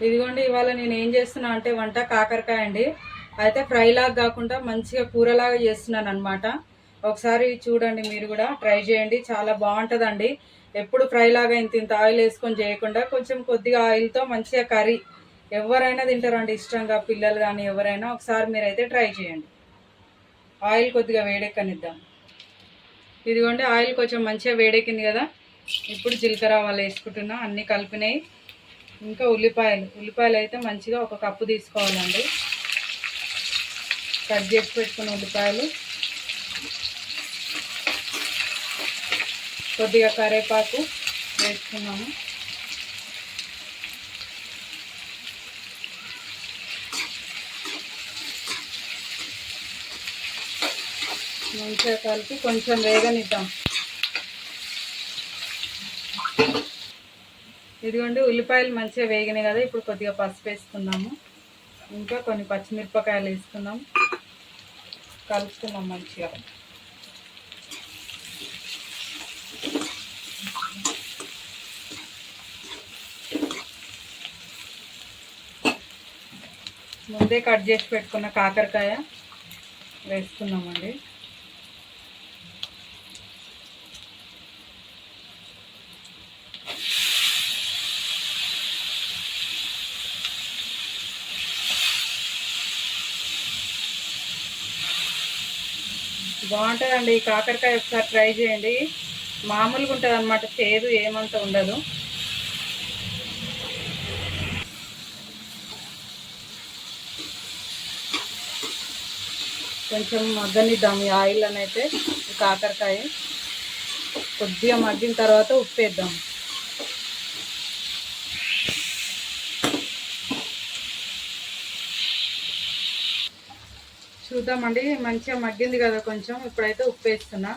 ఇదిగోండి ఇవాళ నేను ఏం చేస్తున్నా అంటే వంట కాకరకాయ అండి. అయితే ఫ్రైలాగా కాకుండా మంచిగా కూరలాగా చేస్తున్నాను అనమాట. ఒకసారి చూడండి, మీరు కూడా ట్రై చేయండి, చాలా బాగుంటుందండి. ఎప్పుడు ఫ్రైలాగా ఇంత ఇంత ఆయిల్ వేసుకొని చేయకుండా కొంచెం కొద్దిగా ఆయిల్తో మంచిగా కర్రీ ఎవరైనా తింటారండి ఇష్టంగా, పిల్లలు కానీ ఎవరైనా. ఒకసారి మీరైతే ట్రై చేయండి. ఆయిల్ కొద్దిగా వేడెక్కనిద్దాం. ఇదిగోండి ఆయిల్ కొంచెం మంచిగా వేడెక్కింది కదా. ఇప్పుడు జీలకర్ర ఆవాలు వేసుకుంటున్నా, అన్నీ కలిపినాయి. ఇంకా ఉల్లిపాయలు అయితే మంచిగా 1 కప్పు తీసుకోవాలండి. కట్ చేసి పెట్టుకున్న ఉల్లిపాయలు, కొద్దిగా కరివేపాకు వేసుకున్నాము. మంచిగా కలిపి కొంచెం వేగనిద్దాం. ఇదిగోండి ఉల్లిపాయలు మంచిగా వేగినాయి కదా. ఇప్పుడు కొద్దిగా పసుపు వేసుకుందాము, ఇంకా కొన్ని పచ్చిమిరపకాయలు వేసుకుందాం, కలుపుకుందాం మంచిగా. ముందే కట్ చేసి పెట్టుకున్న కాకరకాయ వేసుకున్నామండి. బాగుంటుందండి ఈ కాకరకాయ, ఒకసారి ట్రై చేయండి. మామూలుగా ఉంటుంది అన్నమాట, చేదు ఏమంత ఉండదు. కొంచెం మగ్గనిద్దాం ఈ ఆయిల్ అయితే. ఈ కాకరకాయ కొద్దిగా మగ్గిన తర్వాత ఉప్పు వేద్దాం. చూద్దామండి, మంచిగా మగ్గింది కదా కొంచెం. ఇప్పుడైతే ఉప్పు వేస్తున్నా.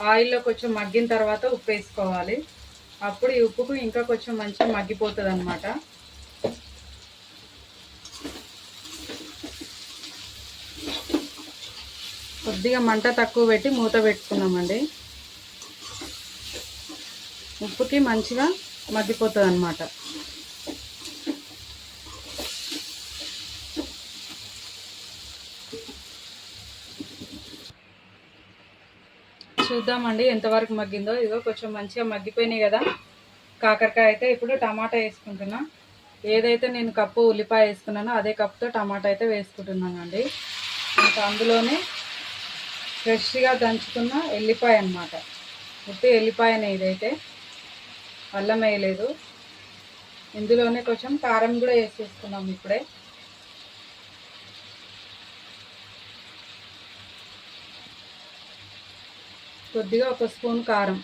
ఆయిల్లో కొంచెం మగ్గిన తర్వాత ఉప్పు వేసుకోవాలి. అప్పుడు ఈ ఉప్పుకు ఇంకా కొంచెం మంచిగా మగ్గిపోతుంది అన్నమాట. కొద్దిగా మంట తక్కువ పెట్టి మూత పెట్టుకున్నామండి. ఉప్పుకి మంచిగా మగ్గిపోతుంది అన్నమాట. చూద్దామండి ఎంతవరకు మగ్గిందో. ఇదిగో కొంచెం మంచిగా మగ్గిపోయినాయి కదా కాకరకాయ అయితే. ఇప్పుడు టమాటా వేసుకుంటున్నా. ఏదైతే నేను కప్పు ఉల్లిపాయ వేసుకున్నానో అదే కప్పుతో టమాటా అయితే వేసుకుంటున్నానండి. ఇంకా అందులోనే ఫ్రెష్గా దంచుకున్న ఎల్లిపాయ అన్నమాట. ఉత్తి ఎల్లిపాయనే ఇదైతే, అల్లం వేయలేదు. ఇందులోనే కొంచెం కారం కూడా వేసేసుకున్నాం ఇప్పుడే. కొద్దిగా 1 స్పూన్ కారం,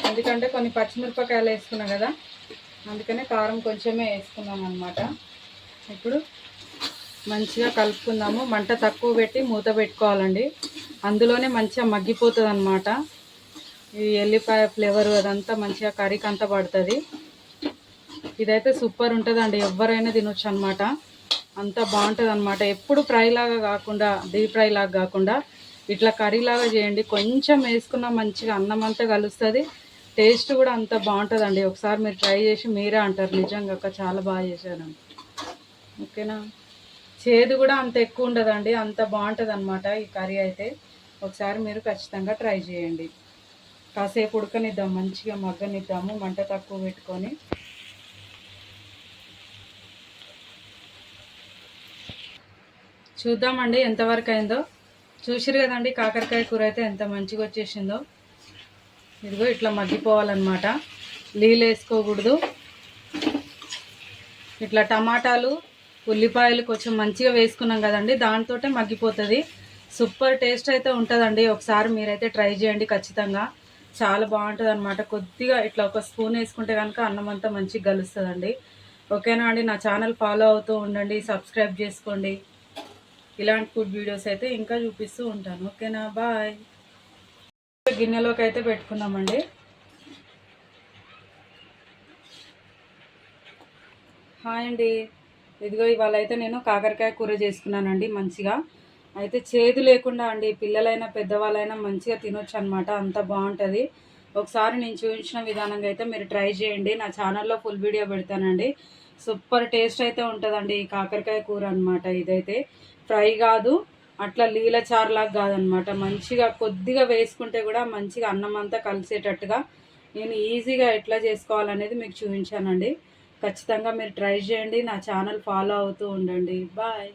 ఎందుకంటే కొన్ని పచ్చిమిరపకాయలు వేసుకున్నాం కదా, అందుకనే కారం కొంచెమే వేసుకున్నాం అన్నమాట. ఇప్పుడు మంచిగా కలుపుకుందాము. మంట తక్కువ పెట్టి మూత పెట్టుకోవాలండి. అందులోనే మంచిగా మగ్గిపోతుంది అన్నమాట. ఈ ఎల్లిపాయ ఫ్లేవర్ అదంతా మంచిగా కర్రీకి అంతా పడుతుంది. ఇదైతే సూపర్ ఉంటుందండి, ఎవరైనా తినొచ్చు అన్నమాట. అంత బాగుంటుంది అన్నమాట. ఎప్పుడు ఫ్రై లాగా కాకుండా, డీప్ ఫ్రై లాగా కాకుండా ఇట్లా కర్రీ లాగా చేయండి. కొంచెం వేసుకున్న మంచిగా అన్నం అంతా కలుస్తుంది. టేస్ట్ కూడా అంత బాగుంటుందండి. ఒకసారి మీరు ట్రై చేసి మీరే అంటారు, నిజంగా అక్క చాలా బాగా చేశారండి. ఓకేనా. చేదు కూడా అంత ఎక్కువ ఉండదండి, అంత బాగుంటుంది అన్నమాట ఈ కర్రీ అయితే. ఒకసారి మీరు ఖచ్చితంగా ట్రై చేయండి. కాసేపు ఉడకనిద్దాం, మంచిగా మగ్గనిద్దాము మంట తక్కువ పెట్టుకొని. చూద్దామండి ఎంతవరకు అయిందో. చూసిరు కదండి కాకరకాయ కూర అయితే ఎంత మంచిగా వచ్చేసిందో. ఇదిగో ఇట్లా మగ్గిపోవాలన్నమాట, నీళ్ళు వేసుకోకూడదు. ఇట్లా టమాటాలు ఉల్లిపాయలు కొంచెం మంచిగా వేసుకున్నాం కదండి, దాంతో మగ్గిపోతుంది. సూపర్ టేస్ట్ అయితే ఉంటుందండి. ఒకసారి మీరైతే ట్రై చేయండి ఖచ్చితంగా, చాలా బాగుంటుంది అనమాట. కొద్దిగా ఇట్లా 1 స్పూన్ వేసుకుంటే కనుక అన్నం అంతా మంచిగా కలుస్తుందండి. ఓకేనా అండి. నా ఛానల్ ఫాలో అవుతూ ఉండండి, సబ్స్క్రైబ్ చేసుకోండి. ఇలాంటి ఫుడ్ వీడియోస్ అయితే ఇంకా చూపిస్తూ ఉంటాను. ఓకేనా, బాయ్. గిన్నెలోకి అయితే పెట్టుకుందామండి. హాయ్ అండి. ఇదిగో ఇవాళ అయితే నేను కాకరకాయ కూర చేసుకున్నానండి మంచిగా. అయితే చేదు లేకుండా అండి, పిల్లలైనా పెద్దవాళ్ళైనా మంచిగా తినొచ్చు అనమాట, అంత బాగుంటుంది. ఒకసారి నేను చూపించిన విధానంగా అయితే మీరు ట్రై చేయండి. నా ఛానల్లో ఫుల్ వీడియో పెడతానండి. సూపర్ టేస్ట్ అయితే ఉంటుందండి ఈ కాకరకాయ కూర అనమాట. ఇదైతే ఫ్రై కాదు, అట్లా లీల చారులాగా కాదనమాట. మంచిగా కొద్దిగా వేసుకుంటే కూడా మంచిగా అన్నం అంతా కలిసేటట్టుగా నేను ఈజీగా ఎట్లా చేసుకోవాలనేది మీకు చూపించానండి. ఖచ్చితంగా మీరు ట్రై చేయండి. నా ఛానల్ ఫాలో అవుతూ ఉండండి. బాయ్.